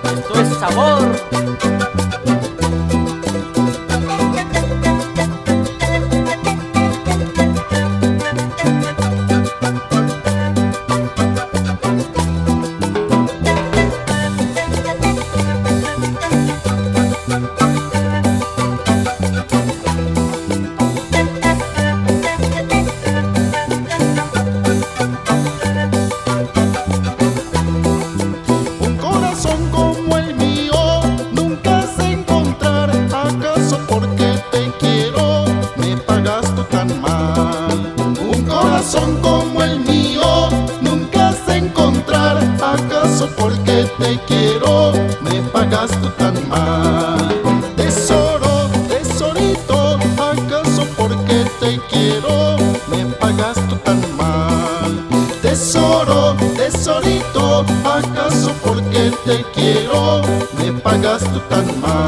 Esto es sabor. Como el mío nunca has de encontrar. ¿Acaso porque te quiero me pagas tú tan mal? Tesoro, tesorito, ¿acaso porque te quiero me pagas tú tan mal? Tesoro, tesorito, ¿acaso porque te quiero me pagas tú tan mal?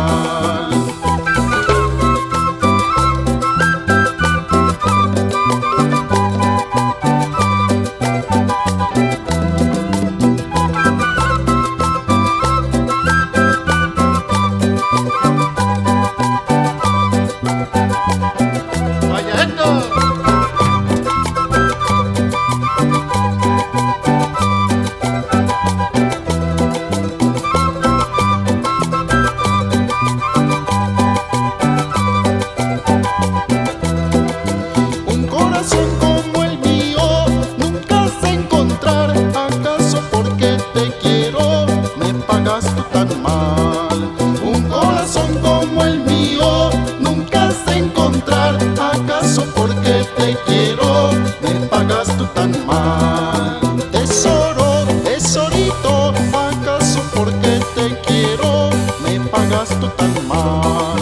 Como el mío nunca has de encontrar. ¿Acaso porque te quiero me pagas tú tan mal? Un corazón como el mío nunca has de encontrar. ¿Acaso porque te quiero me pagas tú tan mal? Tesoro, tesorito, ¿acaso porque te quiero me pagas tú tan mal?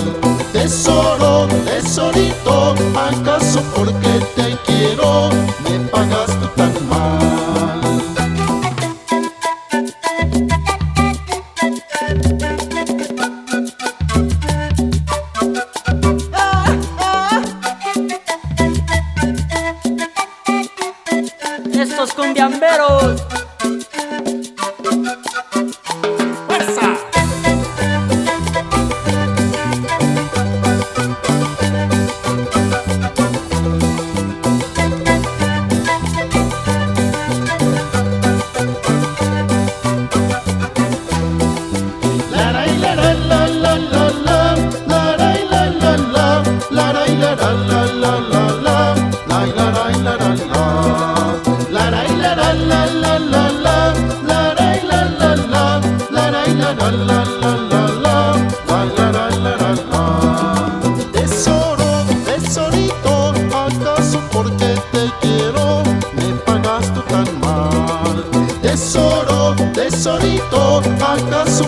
Tesoro, tesorito, ¿acaso porque te quiero me pagas tú tan mal? Estos cumbiamberos. ¡Fuerza! Tesoro, tesorito, ¿acaso porque te quiero me pagas tú tan mal? Tesoro, tesorito, ¿acaso